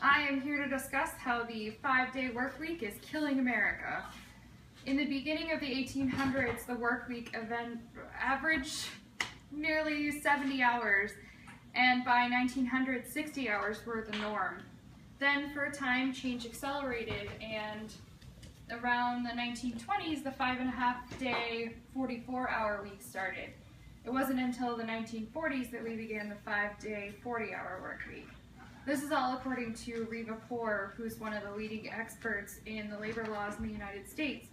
I am here to discuss how the 5-day work week is killing America. In the beginning of the 1800s, the work week averaged nearly 70 hours, and by 1900, 60 hours were the norm. Then, for a time, change accelerated, and around the 1920s, the 5.5-day, 44-hour week started. It wasn't until the 1940s that we began the 5-day, 40-hour work week. This is all according to Reva Poor, who's one of the leading experts in the labor laws in the United States,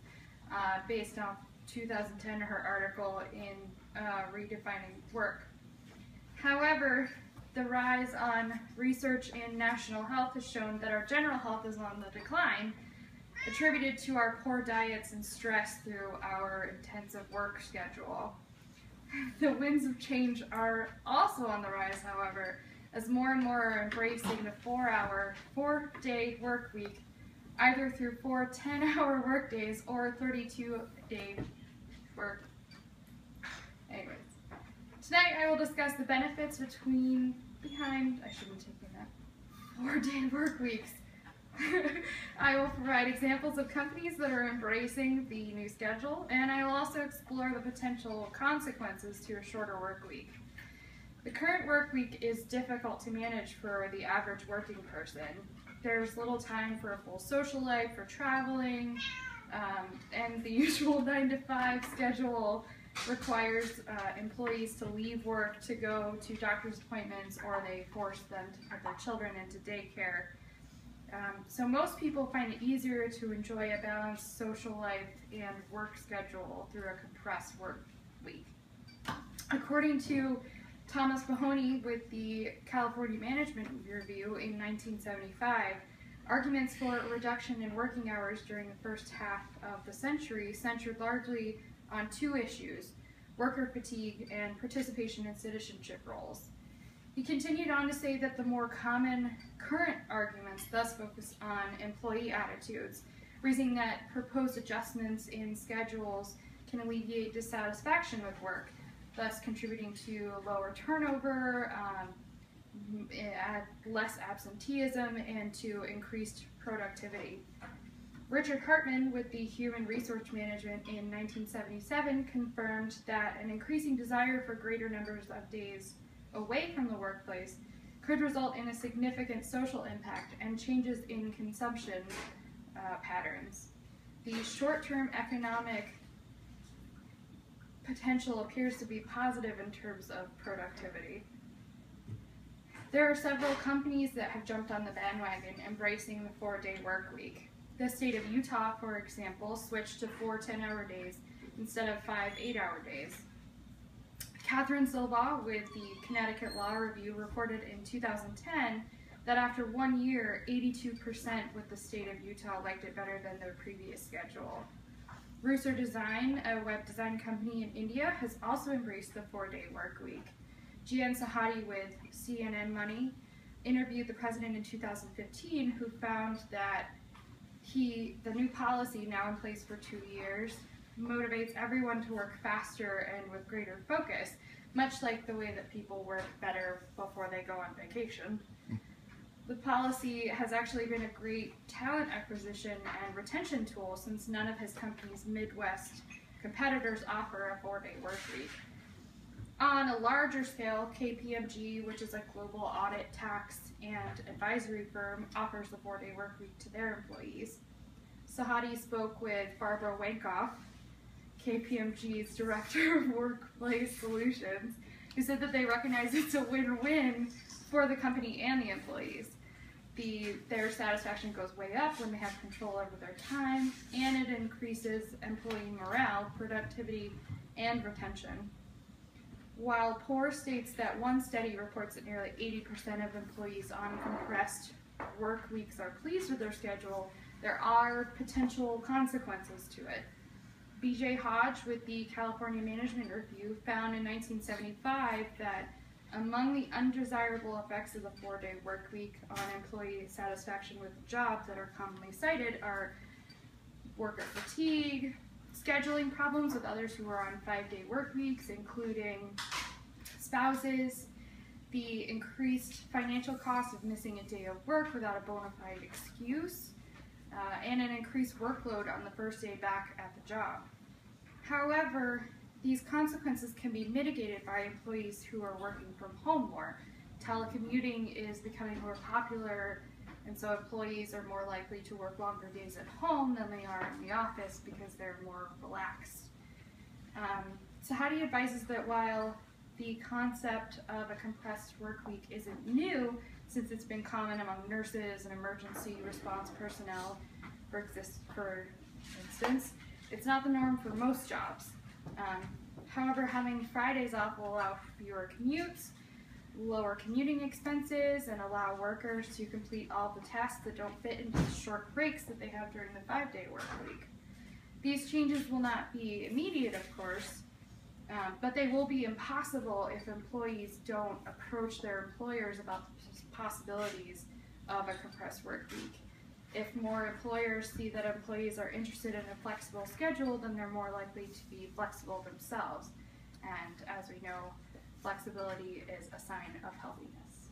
based on 2010, her article in Redefining Work. However, the rise on research in national health has shown that our general health is on the decline, attributed to our poor diets and stress through our intensive work schedule. The winds of change are also on the rise, however, as more and more are embracing the 4-day work week, either through 4 10-hour work days or 32-day work. Anyways, tonight I will discuss the benefits behind 4-day work weeks. I will provide examples of companies that are embracing the new schedule, and I will also explore the potential consequences to a shorter work week. The current work week is difficult to manage for the average working person. There's little time for a full social life, for traveling, and the usual 9-to-5 schedule requires employees to leave work to go to doctor's appointments, or they force them to put their children into daycare. So most people find it easier to enjoy a balanced social life and work schedule through a compressed work week. According to Thomas Mahoney with the California Management Review in 1975, arguments for a reduction in working hours during the first half of the century centered largely on two issues: worker fatigue and participation in citizenship roles. He continued on to say that the more common current arguments thus focus on employee attitudes, reasoning that proposed adjustments in schedules can alleviate dissatisfaction with work, thus contributing to lower turnover, less absenteeism, and to increased productivity. Richard Hartman with the Human Resource Management in 1977 confirmed that an increasing desire for greater numbers of days away from the workplace could result in a significant social impact and changes in consumption patterns. The short-term economic potential appears to be positive in terms of productivity. There are several companies that have jumped on the bandwagon embracing the 4-day work week. The state of Utah, for example, switched to 4 10-hour days instead of 5 8-hour days. Catherine Silva with the Connecticut Law Review reported in 2010 that after 1 year, 82% with the state of Utah liked it better than their previous schedule. Ruser Design, a web design company in India, has also embraced the 4-day work week. Jian Sahadi with CNN Money interviewed the president in 2015, who found that the new policy, now in place for 2 years, motivates everyone to work faster and with greater focus, much like the way that people work better before they go on vacation. The policy has actually been a great talent acquisition and retention tool, since none of his company's Midwest competitors offer a 4-day work week. On a larger scale, KPMG, which is a global audit, tax, and advisory firm, offers the 4-day work week to their employees. Sahadi spoke with Barbara Wankoff, KPMG's Director of Workplace Solutions, who said that they recognize it's a win-win for the company and the employees. Their satisfaction goes way up when they have control over their time, and it increases employee morale, productivity, and retention. While Poor states that one study reports that nearly 80% of employees on compressed work weeks are pleased with their schedule, there are potential consequences to it. B.J. Hodge with the California Management Review found in 1975 that among the undesirable effects of the 4-day work week on employee satisfaction with jobs that are commonly cited are worker fatigue, scheduling problems with others who are on 5-day work weeks, including spouses, the increased financial cost of missing a day of work without a bona fide excuse, and an increased workload on the first day back at the job. However, these consequences can be mitigated by employees who are working from home more. Telecommuting is becoming more popular, and so employees are more likely to work longer days at home than they are in the office because they're more relaxed. So Hattie advises that while the concept of a compressed work week isn't new, since it's been common among nurses and emergency response personnel, for instance, it's not the norm for most jobs. However, having Fridays off will allow fewer commutes, lower commuting expenses, and allow workers to complete all the tasks that don't fit into the short breaks that they have during the 5-day work week. These changes will not be immediate, of course, but they will be impossible if employees don't approach their employers about the possibilities of a compressed work week. If more employers see that employees are interested in a flexible schedule, then they're more likely to be flexible themselves. And as we know, flexibility is a sign of healthiness.